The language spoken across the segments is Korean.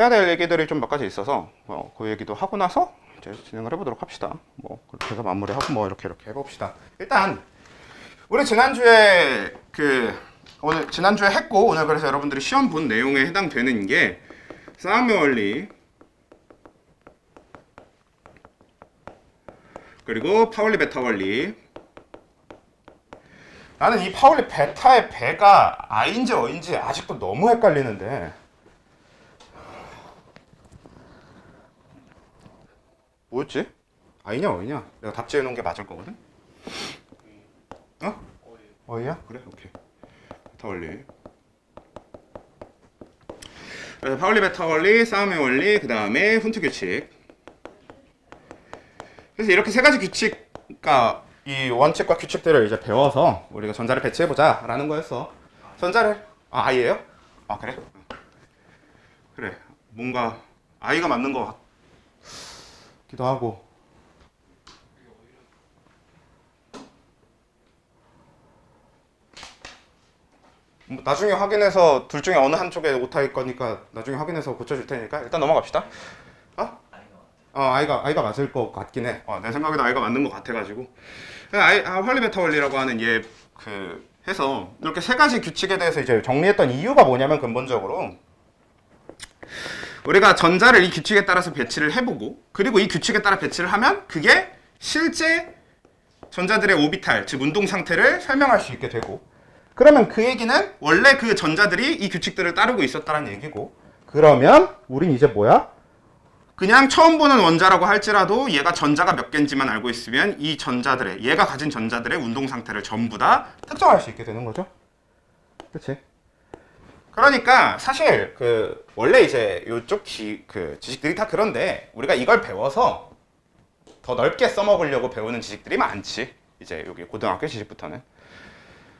해야 될 얘기들이 좀 몇 가지 있어서 그 얘기도 하고 나서 이제 진행을 해보도록 합시다. 뭐 그렇게 해서 마무리하고 뭐 이렇게 해봅시다. 일단 우리 지난주에 오늘 지난주에 했고 오늘 그래서 여러분들이 시험 본 내용에 해당되는 게 싸움의 원리 그리고 파울리 베타 원리. 나는 이 파울리 베타의 배가 I인지 O인지 아직도 너무 헷갈리는데 뭐였지? I냐 O냐? 내가 답지해 놓은 게 맞을 거거든? 어? O야? 그래? 오케이. 베타 원리. 그래서 파울리 베타 원리, 싸움의 원리, 그 다음에 훈트 규칙. 그래서 이렇게 세 가지 규칙, 그러니까 이 원칙과 규칙들을 이제 배워서 우리가 전자를 배치해보자 라는 거였어. 전자를 I예요? 아 그래? 그래 뭔가 I가 맞는 거 같기도 하고. 나중에 확인해서 둘 중에 어느 한쪽에 오타일 거니까 나중에 확인해서 고쳐줄 테니까 일단 넘어갑시다. I가 맞을 것 같긴 해. 내 생각에도 I가 맞는 것 같아가지고. 파울리 베타 원리라고 하는 해서 이렇게 세 가지 규칙에 대해서 이제 정리했던 이유가 뭐냐면 근본적으로 우리가 전자를 이 규칙에 따라서 배치를 해보고 그리고 이 규칙에 따라 배치를 하면 그게 실제 전자들의 오비탈, 즉 운동 상태를 설명할 수 있게 되고 그러면 그 얘기는 원래 그 전자들이 이 규칙들을 따르고 있었다는 얘기고 그러면 우린 이제 뭐야? 그냥 처음 보는 원자라고 할지라도 얘가 전자가 몇 개인지만 알고 있으면 이 전자들의 얘가 가진 전자들의 운동 상태를 전부 다 특정할 수 있게 되는 거죠. 그렇지? 그러니까 사실 원래 이제 이쪽 지식들이 다 그런데 우리가 이걸 배워서 더 넓게 써먹으려고 배우는 지식들이 많지. 이제 여기 고등학교 지식부터는.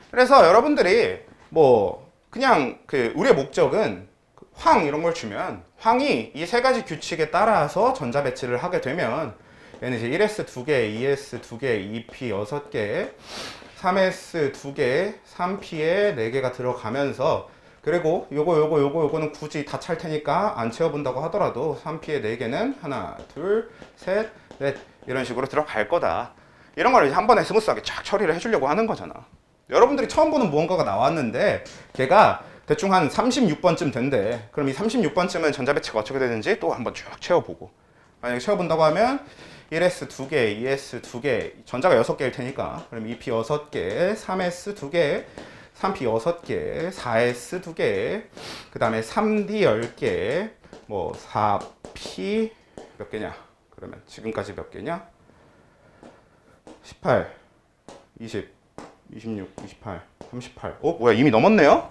그래서 여러분들이 뭐 그냥 우리의 목적은 황 이런 걸 주면 황이 이 세 가지 규칙에 따라서 전자 배치를 하게 되면 얘는 이제 1s 2개, 2s 2개, 2p 6개, 3s 2개, 3p에 4개가 들어가면서 그리고 요거는 굳이 다 찰 테니까 안 채워본다고 하더라도 3p에 4개는 하나, 둘, 셋, 넷 이런 식으로 들어갈 거다. 이런 걸 이제 한 번에 스무스하게 쫙 처리를 해주려고 하는 거잖아. 여러분들이 처음 보는 무언가가 나왔는데 걔가 대충 한 36번쯤 된대. 그럼 이 36번쯤은 전자 배치가 어떻게 되는지 또 한번 쭉 채워보고 만약에 채워본다고 하면 1s 2개, 2s 2개, 전자가 6개일 테니까 그럼 2p 6개, 3s 2개, 3p 6개, 4s 2개, 그 다음에 3d 10개, 뭐 4p 몇 개냐? 그러면 지금까지 몇 개냐? 18, 20, 26, 28, 38. 뭐야 이미 넘었네요?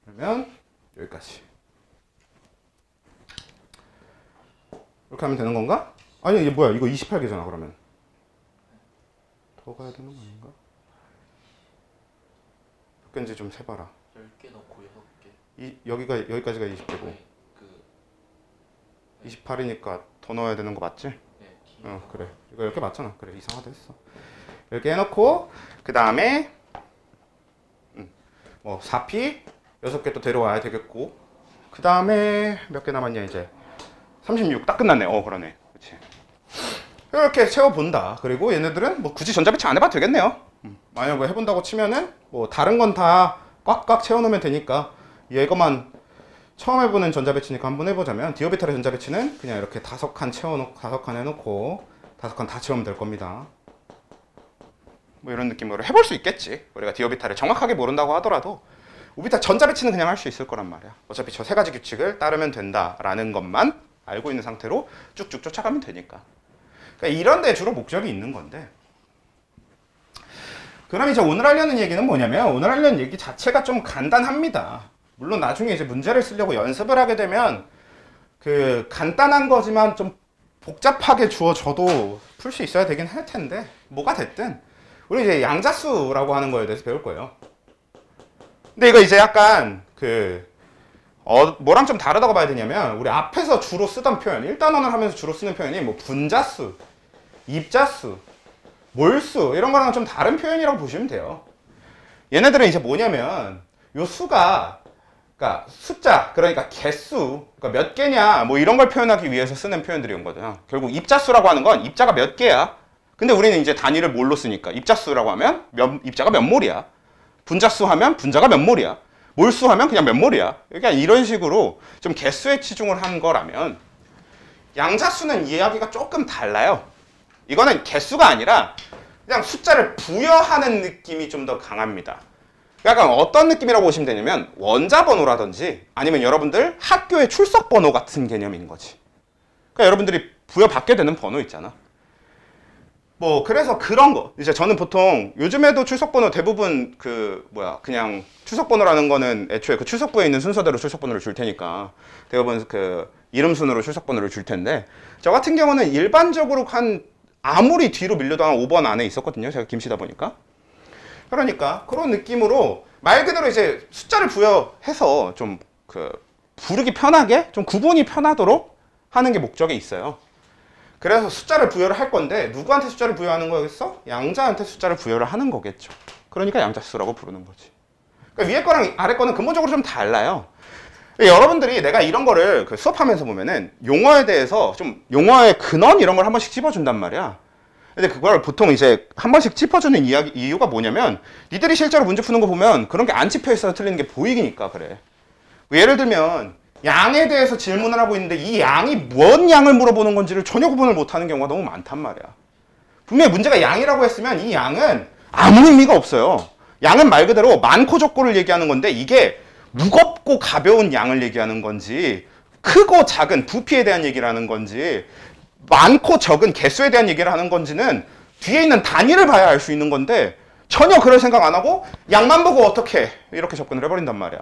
그러면 여기까지. 이렇게 하면 되는 건가? 아니 이게 뭐야 이거 28개잖아 그러면. 더 가야 되는 거 아닌가? 몇 개인지 좀 세봐라. 10개 넣고 6개. 여기까지가 20개고. 28이니까 더 넣어야 되는 거 맞지? 네. 그래. 이거 10개 맞잖아. 그래 이상하다 했어. 10개 해놓고 그 다음에 뭐 4p 6개 또 데려와야 되겠고 그 다음에 몇 개 남았냐 이제 36 딱 끝났네. 그러네. 그치. 이렇게 채워본다. 그리고 얘네들은 뭐 굳이 전자 배치 안 해봐도 되겠네요. 만약 뭐 해본다고 치면은 뭐 다른 건 다 꽉꽉 채워놓으면 되니까 얘거만 처음 해보는 전자 배치니까 한번 해보자면 디오비탈의 전자 배치는 그냥 이렇게 5칸 채워놓고 5칸 해놓고 5칸 다 채우면 될 겁니다. 뭐 이런 느낌으로 해볼 수 있겠지. 우리가 디오비탈을 정확하게 모른다고 하더라도 오비탈 전자 배치는 그냥 할 수 있을 거란 말이야. 어차피 저 세 가지 규칙을 따르면 된다라는 것만 알고 있는 상태로 쭉쭉 쫓아가면 되니까. 그러니까 이런 데 주로 목적이 있는 건데. 그럼 이제 오늘 하려는 얘기는 뭐냐면 오늘 하려는 얘기 자체가 좀 간단합니다. 물론 나중에 이제 문제를 쓰려고 연습을 하게 되면 간단한 거지만 좀 복잡하게 주어져도 풀 수 있어야 되긴 할 텐데 뭐가 됐든 우리 이제 양자수라고 하는 거에 대해서 배울 거예요. 근데 이거 이제 약간 뭐랑 좀 다르다고 봐야 되냐면 우리 앞에서 주로 쓰던 표현 1단원을 하면서 주로 쓰는 표현이 뭐 분자수, 입자수, 몰수 이런 거랑 좀 다른 표현이라고 보시면 돼요. 얘네들은 이제 뭐냐면 요 수가 그러니까 숫자, 그러니까 개수, 그러니까 몇 개냐, 뭐 이런 걸 표현하기 위해서 쓰는 표현들이 거든요. 결국 입자수라고 하는 건 입자가 몇 개야. 근데 우리는 이제 단위를 뭘로 쓰니까 입자수라고 하면 입자가 몇 몰이야. 분자수 하면 분자가 몇 몰이야. 몰수 하면 그냥 몇 몰이야. 그러니까 이런 식으로 좀 개수에 치중을 한 거라면 양자수는 이야기가 조금 달라요. 이거는 개수가 아니라 그냥 숫자를 부여하는 느낌이 좀 더 강합니다. 약간 어떤 느낌이라고 보시면 되냐면 원자번호라든지 아니면 여러분들 학교의 출석번호 같은 개념인 거지. 그러니까 여러분들이 부여받게 되는 번호 있잖아. 뭐 그래서 그런 거 이제 저는 보통 요즘에도 출석번호 대부분 그냥 출석번호라는 거는 애초에 그 출석부에 있는 순서대로 출석번호를 줄 테니까 대부분 그 이름 순으로 출석번호를 줄 텐데 저 같은 경우는 일반적으로 한 아무리 뒤로 밀려도 한 5번 안에 있었거든요. 제가 김씨다 보니까. 그러니까 그런 느낌으로 말 그대로 이제 숫자를 부여해서 좀 부르기 편하게 좀 구분이 편하도록 하는 게 목적에 있어요. 그래서 숫자를 부여를 할 건데 누구한테 숫자를 부여하는 거겠어? 양자한테 숫자를 부여를 하는 거겠죠. 그러니까 양자수라고 부르는 거지. 그러니까 위에 거랑 아래 거는 근본적으로 좀 달라요. 여러분들이 내가 이런 거를 수업하면서 보면은 용어에 대해서 좀 용어의 근원 이런 걸 한 번씩 찝어준단 말이야. 근데 그걸 보통 이제 한 번씩 짚어주는 이유가 뭐냐면 니들이 실제로 문제 푸는 거 보면 그런 게 안 짚혀 있어서 틀리는 게 보이니까 그래. 예를 들면 양에 대해서 질문을 하고 있는데 이 양이 뭔 양을 물어보는 건지를 전혀 구분을 못하는 경우가 너무 많단 말이야. 분명히 문제가 양이라고 했으면 이 양은 아무 의미가 없어요. 양은 말 그대로 많고 적고를 얘기하는 건데 이게 무겁고 가벼운 양을 얘기하는 건지 크고 작은 부피에 대한 얘기를 하는 건지 많고 적은 개수에 대한 얘기를 하는 건지는 뒤에 있는 단위를 봐야 알 수 있는 건데 전혀 그럴 생각 안 하고 양만 보고 어떻게 이렇게 접근을 해버린단 말이야.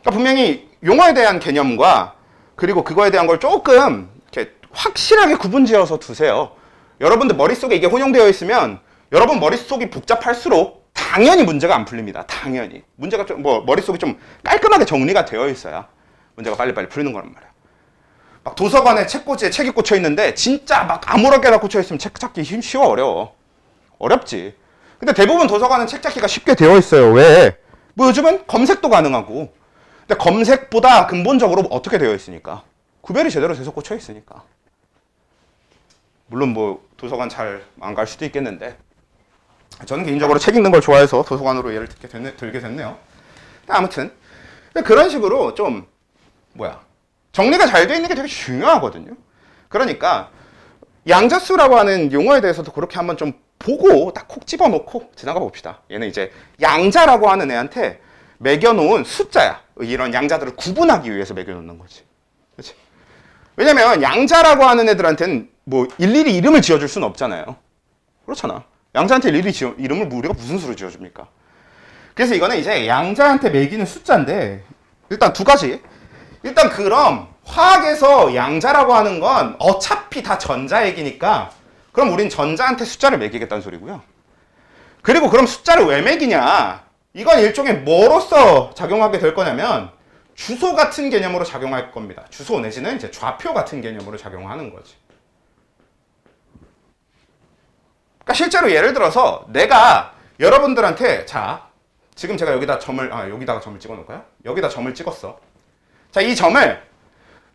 그러니까 분명히 용어에 대한 개념과 그리고 그거에 대한 걸 조금 이렇게 확실하게 구분지어서 두세요. 여러분들 머릿속에 이게 혼용되어 있으면 여러분 머릿속이 복잡할수록 당연히 문제가 안 풀립니다. 당연히. 문제가 좀 머릿속이 좀 깔끔하게 정리가 되어 있어야 문제가 빨리빨리 풀리는 거란 말이야. 막 도서관에 책꽂이에 책이 꽂혀 있는데 진짜 막 아무렇게나 꽂혀 있으면 책 찾기 쉬워 어려워. 어렵지. 근데 대부분 도서관은 책 찾기가 쉽게 되어 있어요. 왜? 뭐 요즘은 검색도 가능하고. 근데 검색보다 근본적으로 어떻게 되어 있으니까. 구별이 제대로 돼서 꽂혀 있으니까. 물론 뭐 도서관 잘 안 갈 수도 있겠는데 저는 개인적으로 책 읽는 걸 좋아해서 도서관으로 예를 들게 됐네요. 아무튼 그런 식으로 좀 정리가 잘 돼 있는 게 되게 중요하거든요. 그러니까 양자수라고 하는 용어에 대해서도 그렇게 한번 좀 보고 딱 콕 집어넣고 지나가 봅시다. 얘는 이제 양자라고 하는 애한테 매겨놓은 숫자야. 이런 양자들을 구분하기 위해서 매겨놓는 거지. 그렇지? 왜냐면 양자라고 하는 애들한테는 뭐 일일이 이름을 지어줄 수는 없잖아요. 그렇잖아. 양자한테 일일이 이름을 우리가 무슨 수로 지어줍니까? 그래서 이거는 이제 양자한테 매기는 숫자인데 일단 두 가지. 일단 그럼 화학에서 양자라고 하는 건 어차피 다 전자얘기니까 그럼 우린 전자한테 숫자를 매기겠다는 소리고요. 그리고 그럼 숫자를 왜 매기냐? 이건 일종의 뭐로서 작용하게 될 거냐면 주소 같은 개념으로 작용할 겁니다. 주소 내지는 이제 좌표 같은 개념으로 작용하는 거지. 그러니까 실제로 예를 들어서 내가 여러분들한테 지금 제가 여기다가 점을 찍어 놓을까요? 여기다 점을 찍었어. 자, 이 점을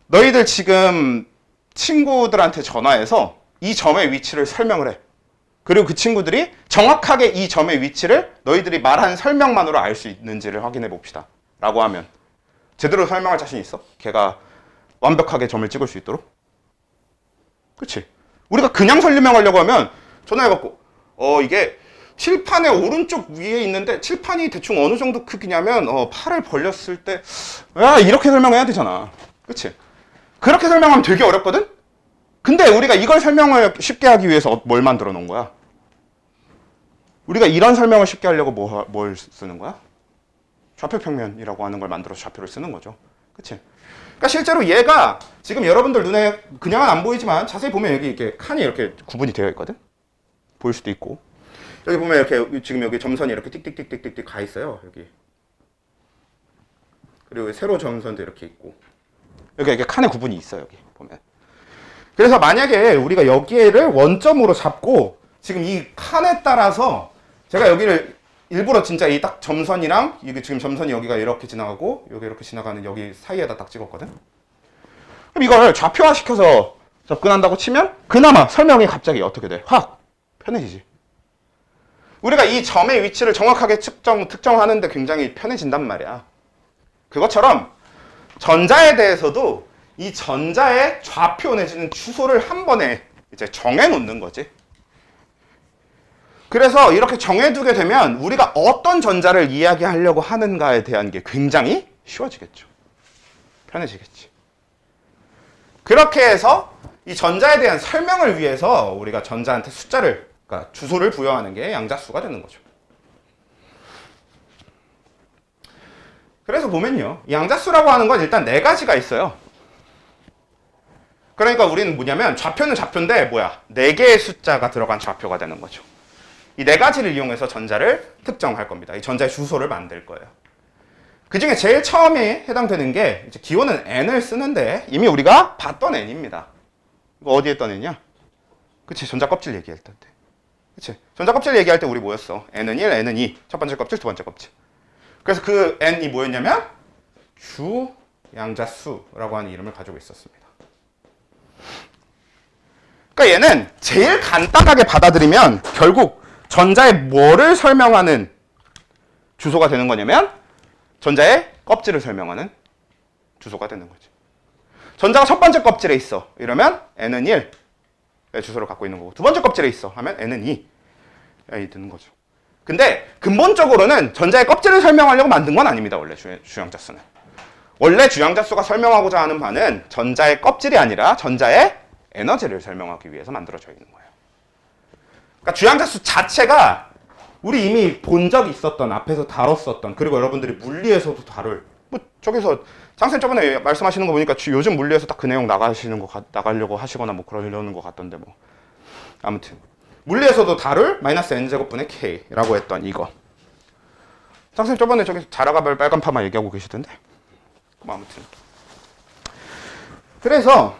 너희들 지금 친구들한테 전화해서 이 점의 위치를 설명을 해. 그리고 그 친구들이 정확하게 이 점의 위치를 너희들이 말한 설명만으로 알 수 있는지를 확인해 봅시다. 라고 하면 제대로 설명할 자신 있어? 걔가 완벽하게 점을 찍을 수 있도록? 그치? 우리가 그냥 설명하려고 하면 전화해갖고 이게 칠판의 오른쪽 위에 있는데 칠판이 대충 어느 정도 크기냐면 팔을 벌렸을 때 이렇게 설명해야 되잖아. 그치? 그렇게 설명하면 되게 어렵거든? 근데 우리가 이걸 설명을 쉽게 하기 위해서 뭘 만들어 놓은 거야? 우리가 이런 설명을 쉽게 하려고 뭘 쓰는 거야? 좌표평면이라고 하는 걸 만들어서 좌표를 쓰는 거죠. 그치? 그러니까 실제로 얘가 지금 여러분들 눈에 그냥은 안 보이지만 자세히 보면 여기 이렇게 칸이 이렇게 구분이 되어 있거든? 보일 수도 있고. 여기 보면 이렇게 지금 여기 점선이 이렇게 띡띡띡띡띡 가 있어요. 여기. 그리고 세로 점선도 이렇게 있고. 여기 이렇게 칸의 구분이 있어요. 여기 보면. 그래서 만약에 우리가 여기를 원점으로 잡고 지금 이 칸에 따라서 제가 여기를 일부러 진짜 이 딱 점선이랑 이게 지금 점선이 여기가 이렇게 지나가고 여기 이렇게 지나가는 여기 사이에다 딱 찍었거든. 그럼 이걸 좌표화시켜서 접근한다고 치면 그나마 설명이 갑자기 어떻게 돼? 확 편해지지. 우리가 이 점의 위치를 정확하게 특정하는데 굉장히 편해진단 말이야. 그것처럼 전자에 대해서도 이 전자의 좌표 내지는 주소를 한 번에 이제 정해 놓는 거지. 그래서 이렇게 정해두게 되면 우리가 어떤 전자를 이야기하려고 하는가에 대한 게 굉장히 쉬워지겠죠. 편해지겠지. 그렇게 해서 이 전자에 대한 설명을 위해서 우리가 전자한테 숫자를, 그러니까 주소를 부여하는 게 양자수가 되는 거죠. 그래서 보면요, 양자수라고 하는 건 일단 네 가지가 있어요. 그러니까 우리는 뭐냐면 좌표는 좌표인데 네 개의 숫자가 들어간 좌표가 되는 거죠. 이 네 가지를 이용해서 전자를 특정할 겁니다. 이 전자의 주소를 만들 거예요. 그 중에 제일 처음에 해당되는 게 이제 기호는 n을 쓰는데 이미 우리가 봤던 n입니다. 이거 어디에 했던 n이냐? 그치, 전자 껍질 얘기할 때. 그치, 전자 껍질 얘기할 때 우리 뭐였어? n은 1, n은 2. 첫 번째 껍질, 두 번째 껍질. 그래서 그 n이 뭐였냐면 주 양자수라고 하는 이름을 가지고 있었습니다. 그러니까 얘는 제일 간단하게 받아들이면 결국 전자의 뭐를 설명하는 주소가 되는 거냐면 전자의 껍질을 설명하는 주소가 되는 거지. 전자가 첫 번째 껍질에 있어. 이러면 n은 1의 주소를 갖고 있는 거고, 두 번째 껍질에 있어 하면 n은 2이 되는 거죠. 근데 근본적으로는 전자의 껍질을 설명하려고 만든 건 아닙니다. 원래 주양자수는. 원래 주양자수가 설명하고자 하는 바는 전자의 껍질이 아니라 전자의 에너지를 설명하기 위해서 만들어져 있는 거예요. 그러니까 주양자수 자체가 우리 이미 본 적이 있었던, 앞에서 다뤘었던, 그리고 여러분들이 물리에서도 다룰, 저기서 장쌤 저번에 말씀하시는 거 보니까 요즘 물리에서 딱 그 내용 나가려고 하시거나 그러려는 것 같던데 아무튼 물리에서도 다룰 마이너스 n제곱분의 k라고 했던 이거. 장쌤 저번에 저기 자라가별 빨간 파마 얘기하고 계시던데. 아무튼 그래서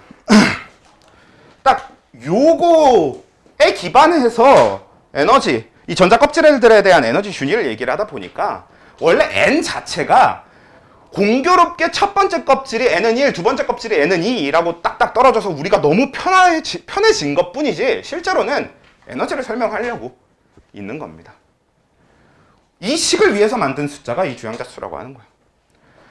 딱 요거에 기반해서 에너지, 이 전자 껍질들에 대한 에너지 준위를 얘기를 하다 보니까 원래 n 자체가 공교롭게 첫 번째 껍질이 n은 1, 두 번째 껍질이 n은 2라고 딱딱 떨어져서 우리가 너무 편해진 것 뿐이지 실제로는 에너지를 설명하려고 있는 겁니다. 이 식을 위해서 만든 숫자가 이 주양자수라고 하는 거예요.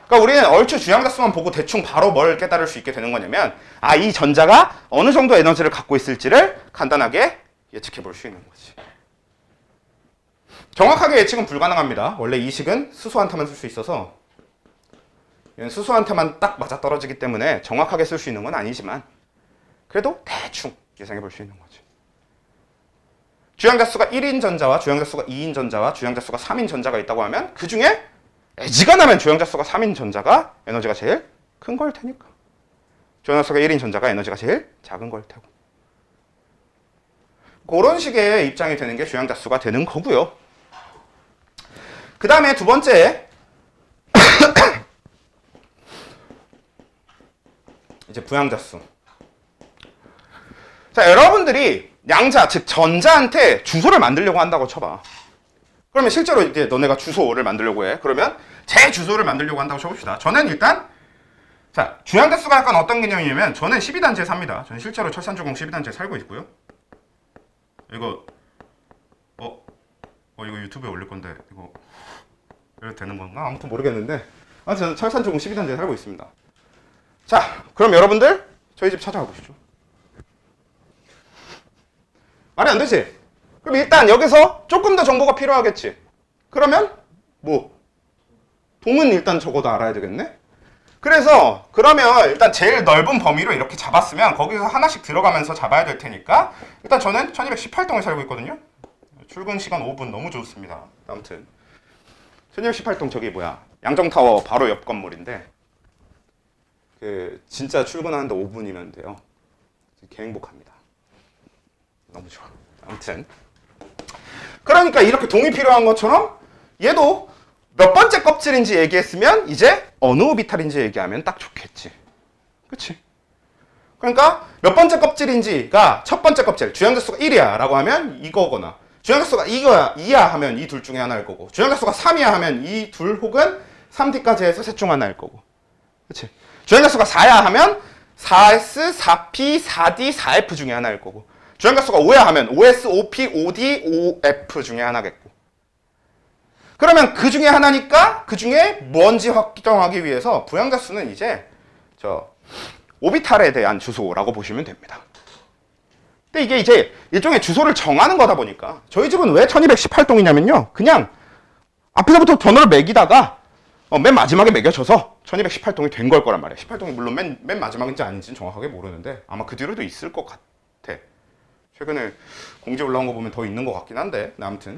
그러니까 우리는 얼추 주양자수만 보고 대충 바로 뭘 깨달을 수 있게 되는 거냐면 이 전자가 어느 정도 에너지를 갖고 있을지를 간단하게 예측해 볼 수 있는 거지. 정확하게 예측은 불가능합니다. 원래 이 식은 수소한테만 쓸 수 있어서 얘는 수소한테만 딱 맞아떨어지기 때문에 정확하게 쓸 수 있는 건 아니지만 그래도 대충 예상해 볼 수 있는 거지. 주양자수가 1인 전자와 주양자수가 2인 전자와 주양자수가 3인 전자가 있다고 하면 그 중에 애지간하면 주양자수가 3인 전자가 에너지가 제일 큰 걸 테니까. 주양자수가 1인 전자가 에너지가 제일 작은 걸 테고. 그런 식의 입장이 되는 게 주양자수가 되는 거고요. 그 다음에 두 번째 이제 부양자수. 자, 여러분들이 양자, 즉 전자한테 주소를 만들려고 한다고 쳐봐. 그러면 실제로 이제 너네가 주소를 만들려고 해. 그러면 제 주소를 만들려고 한다고 쳐봅시다. 저는 일단 자, 주양자수가 약간 어떤 개념이냐면 저는 12단지에 삽니다. 저는 실제로 철산주공 12단지에 살고 있고요. 이거 이거 유튜브에 올릴 건데 이거 이래도 되는 건가? 아무튼 모르겠는데 저는 철산주공 12단지에 살고 있습니다. 자, 그럼 여러분들 저희 집 찾아가 보시죠. 말이 안 되지? 그럼 일단 여기서 조금 더 정보가 필요하겠지. 그러면 동은 일단 적어도 알아야 되겠네. 그래서 그러면 일단 제일 넓은 범위로 이렇게 잡았으면 거기서 하나씩 들어가면서 잡아야 될 테니까 일단 저는 1218동에 살고 있거든요. 출근 시간 5분 너무 좋습니다. 아무튼 1218동 저기 양정타워 바로 옆 건물인데 진짜 출근하는데 5분이면 돼요. 개 행복합니다. 너무 좋아. 아무튼 그러니까 이렇게 동이 필요한 것처럼 얘도 몇 번째 껍질인지 얘기했으면 이제 어느 오비탈인지 얘기하면 딱 좋겠지. 그치? 그러니까 몇 번째 껍질인지가 첫 번째 껍질, 주양자수가 1이야 라고 하면 이거거나 주행각수가 2야 하면 이 둘 중에 하나일 거고, 주행각수가 3이야 하면 이 둘 혹은 3D까지 해서 셋 중 하나일 거고. 그치? 주행각수가 4야 하면 4S, 4P, 4D, 4F 중에 하나일 거고, 주행각수가 5야 하면 5S, 5P, 5D, 5F 중에 하나겠고. 그러면 그 중에 하나니까 그 중에 뭔지 확정하기 위해서 부양자수는 이제 저 오비탈에 대한 주소라고 보시면 됩니다. 근데 이게 이제 일종의 주소를 정하는 거다 보니까 저희 집은 왜 1218동이냐면요. 그냥 앞에서부터 번호를 매기다가 맨 마지막에 매겨져서 1218동이 된 걸 거란 말이에요. 18동이 물론 맨 마지막인지 아닌지는 정확하게 모르는데 아마 그 뒤로도 있을 것 같아. 최근에 공지 올라온 거 보면 더 있는 것 같긴 한데 아무튼.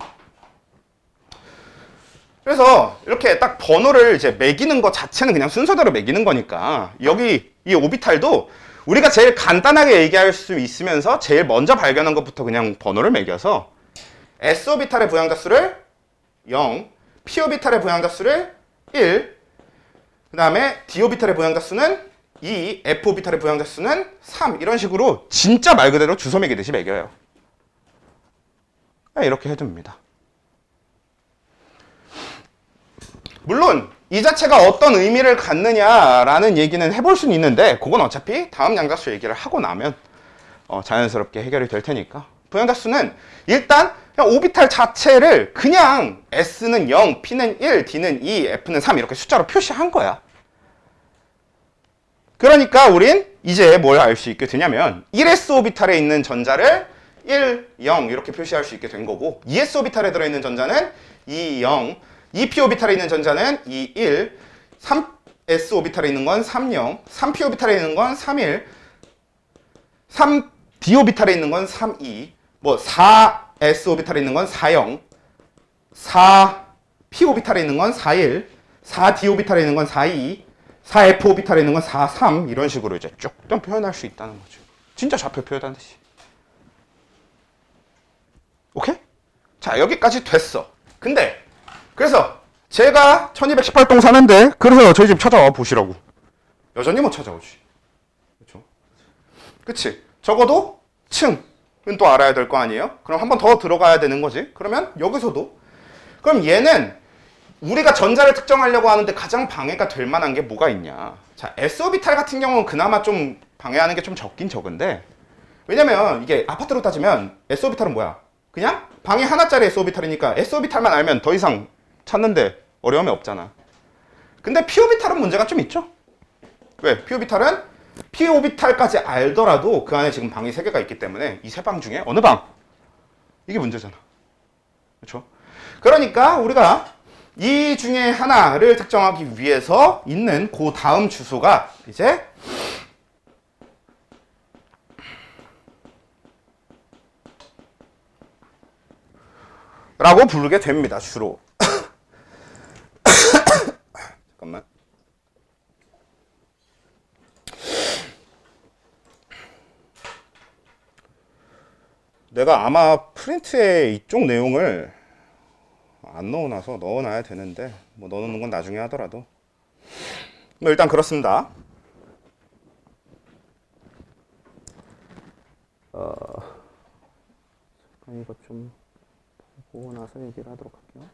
그래서 이렇게 딱 번호를 이제 매기는 것 자체는 그냥 순서대로 매기는 거니까 여기 이 오비탈도 우리가 제일 간단하게 얘기할 수 있으면서 제일 먼저 발견한 것부터 그냥 번호를 매겨서 S 오비탈의 부양자수를 0, P 오비탈의 부양자수를 1, 그 다음에 D 오비탈의 부양자수는 2, F 오비탈의 부양자수는 3 이런 식으로 진짜 말 그대로 주소 매기듯이 매겨요. 이렇게 해줍니다. 물론 이 자체가 어떤 의미를 갖느냐라는 얘기는 해볼 수는 있는데 그건 어차피 다음 양자수 얘기를 하고 나면 자연스럽게 해결이 될 테니까 부양자수는 일단 그냥 오비탈 자체를 그냥 S는 0, P는 1, D는 2, F는 3 이렇게 숫자로 표시한 거야. 그러니까 우린 이제 뭘 알 수 있게 되냐면 1S 오비탈에 있는 전자를 1, 0 이렇게 표시할 수 있게 된 거고 2S 오비탈에 들어있는 전자는 2, 0 2p 오비탈에 있는 전자는 2, 1, 3s 오비탈에 있는 건 3, 0, 3p 오비탈에 있는 건 3, 1, 3d 오비탈에 있는 건 3, 2, 뭐 4s 오비탈에 있는 건 4, 0, 4p 오비탈에 있는 건 4, 1, 4d 오비탈에 있는 건 4, 2, 4f 오비탈에 있는 건 4, 3 이런 식으로 이제 쭉 표현할 수 있다는 거죠. 진짜 좌표 표현하듯이. 오케이? 자, 여기까지 됐어. 근데 그래서 제가 1218동 사는데 그래서 저희 집 찾아와 보시라고. 여전히 못 찾아오지. 그렇죠? 그치? 적어도 층은 또 알아야 될 거 아니에요? 그럼 한 번 더 들어가야 되는 거지. 그러면 여기서도 그럼 얘는 우리가 전자를 특정하려고 하는데 가장 방해가 될 만한 게 뭐가 있냐. 자, S오비탈 같은 경우는 그나마 좀 방해하는 게 좀 적긴 적은데 왜냐면 이게 아파트로 따지면 S오비탈은 뭐야? 그냥 방에 하나짜리 S오비탈이니까 S오비탈만 알면 더 이상 찾는데 어려움이 없잖아. 근데 P오비탈은 문제가 좀 있죠? 왜? P오비탈은 P오비탈까지 알더라도 그 안에 지금 방이 3개가 있기 때문에 이 3방 중에 어느 방? 이게 문제잖아. 그렇죠? 그러니까 우리가 이 중에 하나를 특정하기 위해서 있는 그 다음 주소가 이제 라고 부르게 됩니다. 주로. 잠깐만. 내가 아마 프린트에 이쪽 내용을 안 넣어놔서 넣어놔야 되는데 뭐 넣어놓는 건 나중에 하더라도 뭐 일단 그렇습니다. 이거 좀 보고 나서 얘기를 하도록 할게요.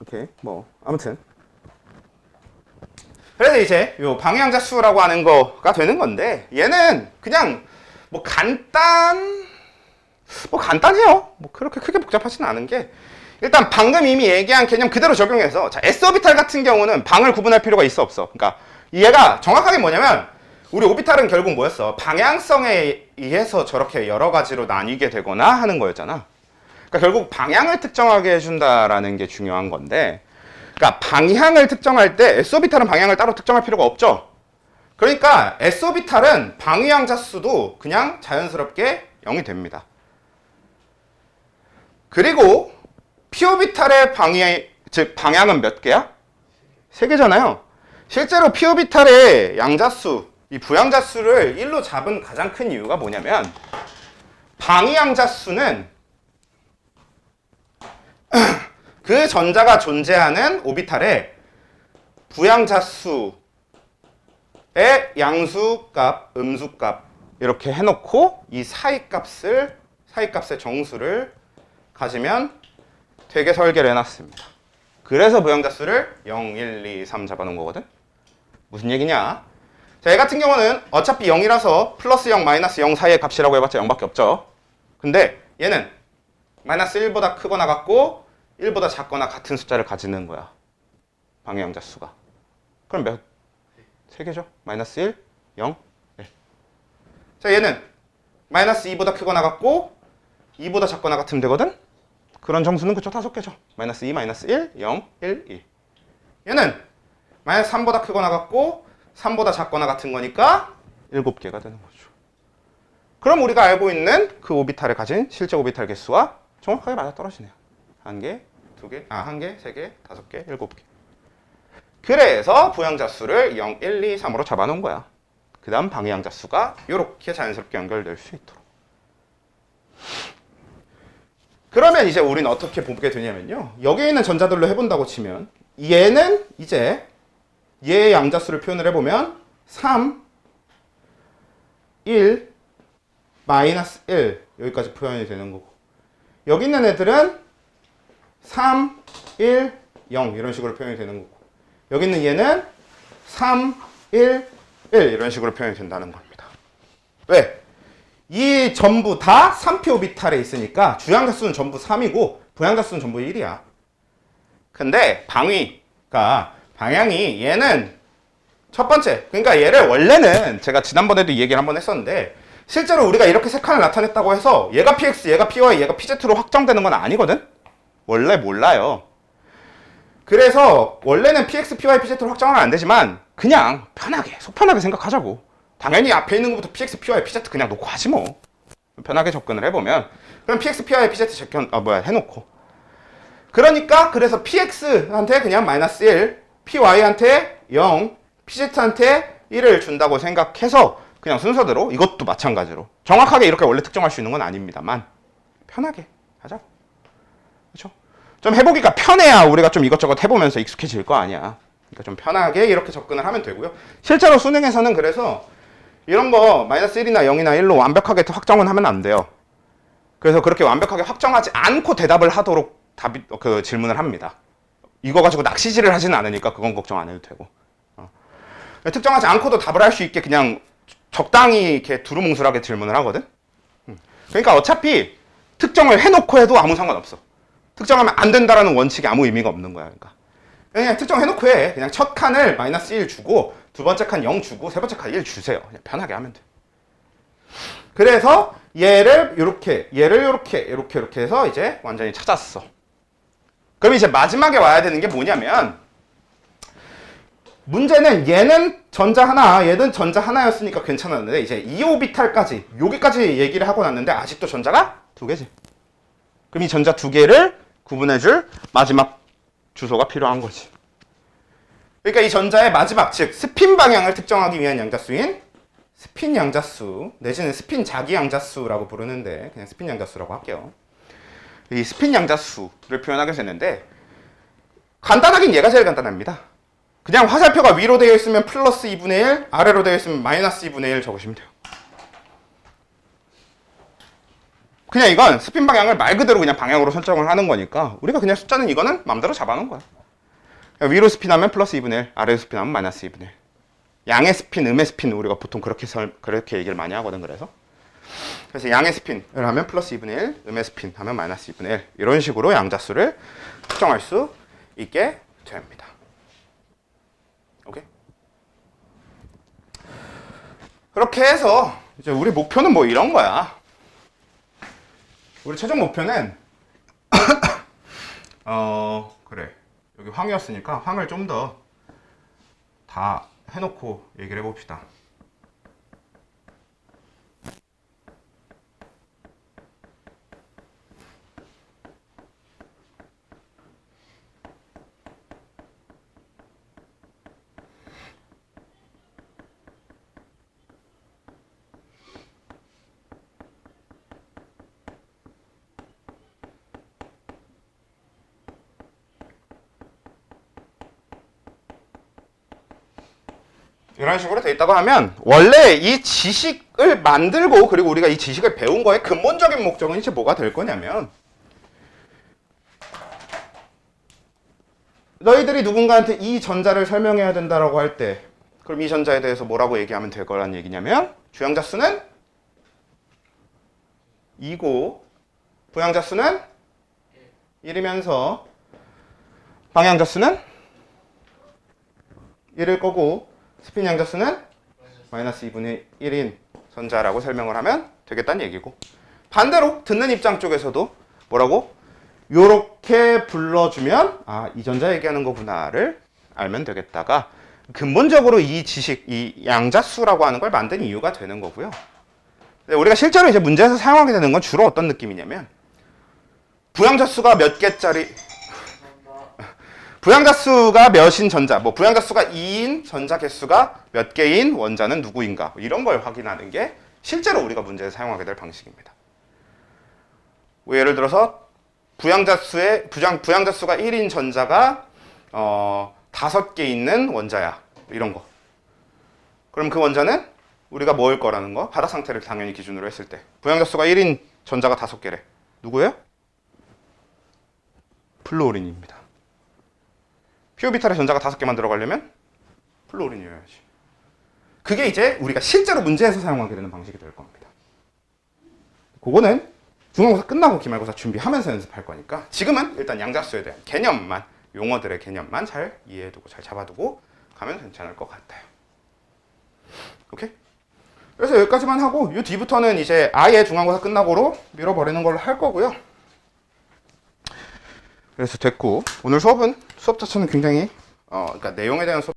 오케이, 뭐 아무튼 그래서 이제 요 방해양자수라고 하는 거가 되는 건데 얘는 그냥 뭐 간단해요. 뭐 그렇게 크게 복잡하지는 않은 게 일단 방금 이미 얘기한 개념 그대로 적용해서 자 S오비탈 같은 경우는 방을 구분할 필요가 있어 없어. 그러니까 얘가 정확하게 뭐냐면 우리 오비탈은 결국 뭐였어? 방향성에 의해서 저렇게 여러 가지로 나뉘게 되거나 하는 거였잖아. 그러니까 결국 방향을 특정하게 해준다라는 게 중요한 건데 그러니까 방향을 특정할 때 S오비탈은 방향을 따로 특정할 필요가 없죠. 그러니까 S오비탈은 방위양 자수도 그냥 자연스럽게 0이 됩니다. 그리고 P오비탈의 즉 방향은 몇 개야? 3개잖아요. 실제로 P오비탈의 양자수, 이 부양자수를 1로 잡은 가장 큰 이유가 뭐냐면 방위양자수는 그 전자가 존재하는 오비탈의 부양자수의 양수값, 음수값 이렇게 해놓고 이 사이값의 정수를 가지면 되게 설계를 해놨습니다. 그래서 부양자수를 0, 1, 2, 3 잡아놓은 거거든. 무슨 얘기냐? 자, 얘 같은 경우는 어차피 0이라서 플러스 0, 마이너스 0 사이의 값이라고 해봤자 0밖에 없죠. 근데 얘는 마이너스 1보다 크거나 같고 1보다 작거나 같은 숫자를 가지는 거야. 방해양자수가. 그럼 몇? 3개죠? 마이너스 1, 0, 1. 자, 얘는 마이너스 2보다 크거나 같고 2보다 작거나 같으면 되거든? 그런 정수는 그쵸? 5개죠. 마이너스 2, 마이너스 1, 0, 1, 2. 얘는 마이너스 3보다 크거나 같고 3보다 작거나 같은 거니까 7개가 되는 거죠. 그럼 우리가 알고 있는 그 오비탈을 가진 실제 오비탈 개수와 정확하게 맞아떨어지네요. 1개, 2개, 1개, 3개, 5개, 7개. 그래서 부양자수를 0, 1, 2, 3으로 잡아놓은 거야. 그 다음 방해양자수가 이렇게 자연스럽게 연결될 수 있도록. 그러면 이제 우리는 어떻게 보게 되냐면요. 여기에 있는 전자들로 해본다고 치면 얘는 이제 얘의 양자수를 표현을 해보면 3, 1, 마이너스 1 여기까지 표현이 되는 거고 여기 있는 애들은 3, 1, 0 이런 식으로 표현이 되는 거고 여기 있는 얘는 3, 1, 1 이런 식으로 표현이 된다는 겁니다. 왜? 이 전부 다 3표 오비탈에 있으니까 주양자수는 전부 3이고 부양자수는 전부 1이야. 근데 방향이 얘는 첫 번째, 그러니까 얘를 원래는 제가 지난번에도 이 얘기를 한번 했었는데 실제로 우리가 이렇게 세 칸을 나타냈다고 해서 얘가 PX, 얘가 PY, 얘가 PZ로 확정되는 건 아니거든? 원래 몰라요. 그래서 원래는 PX, PY, PZ로 확정은 안 되지만 그냥 편하게, 속 편하게 생각하자고. 당연히 앞에 있는 것부터 PX, PY, PZ 그냥 놓고 하지 뭐. 편하게 접근을 해보면 그럼 PX, PY, PZ 해놓고 그러니까 그래서 PX한테 그냥 마이너스 1, PY한테 0, PZ한테 1을 준다고 생각해서 그냥 순서대로 이것도 마찬가지로 정확하게 이렇게 원래 특정할 수 있는 건 아닙니다만 편하게 하자고. 그렇죠? 좀 해보기가 편해야 우리가 좀 이것저것 해보면서 익숙해질 거 아니야. 그러니까 좀 편하게 이렇게 접근을 하면 되고요. 실제로 수능에서는 그래서 이런 거 마이너스 1이나 0이나 1로 완벽하게 확정은 하면 안 돼요. 그래서 그렇게 완벽하게 확정하지 않고 대답을 하도록 질문을 합니다. 이거 가지고 낚시질을 하지는 않으니까 그건 걱정 안 해도 되고. 특정하지 않고도 답을 할 수 있게 그냥 적당히 이렇게 두루뭉술하게 질문을 하거든. 그러니까 어차피 특정을 해놓고 해도 아무 상관없어. 특정하면 안 된다라는 원칙이 아무 의미가 없는 거야. 그러니까 그냥 특정해놓고 해. 그냥 첫 칸을 마이너스 1 주고 두 번째 칸 0 주고 세 번째 칸 1 주세요. 그냥 편하게 하면 돼. 그래서 얘를 이렇게 해서 이제 완전히 찾았어. 그럼 이제 마지막에 와야 되는 게 뭐냐면 문제는 얘는 전자 하나, 얘는 전자 하나였으니까 괜찮았는데 이제 2오비탈까지 여기까지 얘기를 하고 났는데 아직도 전자가 2개지. 그럼 이 전자 2개를 구분해줄 마지막 주소가 필요한 거지. 그러니까 이 전자의 마지막, 즉 스핀 방향을 특정하기 위한 양자수인 스핀 양자수 내지는 스핀 자기 양자수라고 부르는데 그냥 스핀 양자수라고 할게요. 이 스핀 양자수를 표현하게 됐는데 간단하긴 얘가 제일 간단합니다. 그냥 화살표가 위로 되어 있으면 플러스 2분의 1, 아래로 되어 있으면 마이너스 2분의 1 적으시면 돼요. 그냥 이건 스핀 방향을 말 그대로 그냥 방향으로 설정을 하는 거니까 우리가 그냥 숫자는 이거는 마음대로 잡아놓은 거야. 위로 스핀하면 플러스 2분의 1, 아래로 스핀하면 마이너스 2분의 1. 양의 스핀, 음의 스핀 우리가 보통 그렇게 얘기를 많이 하거든. 그래서 양의 스핀을 하면 플러스 2분의 1, 음의 스핀 하면 마이너스 2분의 1 이런 식으로 양자수를 특정할 수 있게 됩니다. 오케이? 그렇게 해서 이제 우리 목표는 뭐 이런 거야. 우리 최종 목표는 그래 여기 황이었으니까 황을 좀 더 다 해놓고 얘기를 해봅시다. 이런 식으로 돼 있다고 하면 원래 이 지식을 만들고 그리고 우리가 이 지식을 배운 거의 근본적인 목적은 이제 뭐가 될 거냐면 너희들이 누군가한테 이 전자를 설명해야 된다라고 할 때 그럼 이 전자에 대해서 뭐라고 얘기하면 될 거란 얘기냐면 주양자 수는 2고 부양자 수는 1이면서 방향자 수는 1일 거고 스핀 양자 수는 마이너스 2분의 1인 전자라고 설명을 하면 되겠다는 얘기고 반대로 듣는 입장 쪽에서도 뭐라고? 요렇게 불러주면 아, 이 전자 얘기하는 거구나를 알면 되겠다가 근본적으로 이 지식, 이 양자수라고 하는 걸 만든 이유가 되는 거고요. 우리가 실제로 이제 문제에서 사용하게 되는 건 주로 어떤 느낌이냐면 부양자수가 몇 개짜리 부양자수가 몇인 전자, 뭐 부양자수가 2인 전자 개수가 몇 개인 원자는 누구인가 이런 걸 확인하는 게 실제로 우리가 문제에서 사용하게 될 방식입니다. 뭐 예를 들어서 부양자수가 1인 전자가 5개 있는 원자야 이런 거. 그럼 그 원자는 우리가 뭐일 거라는 거 바닥 상태를 당연히 기준으로 했을 때 부양자수가 1인 전자가 5개래. 누구예요? 플루오린입니다. 피오비탈의 전자가 5개만 들어가려면 플루오린이어야지. 그게 이제 우리가 실제로 문제에서 사용하게 되는 방식이 될 겁니다. 그거는 중간고사 끝나고 기말고사 준비하면서 연습할 거니까 지금은 일단 양자수에 대한 개념만 용어들의 개념만 잘 이해해두고 잘 잡아두고 가면 괜찮을 것 같아요. 오케이? 그래서 여기까지만 하고 이 뒤부터는 이제 아예 중간고사 끝나고로 밀어버리는 걸로 할 거고요. 그래서 됐고 오늘 수업 자체는 굉장히 그러니까 내용에 대한 수업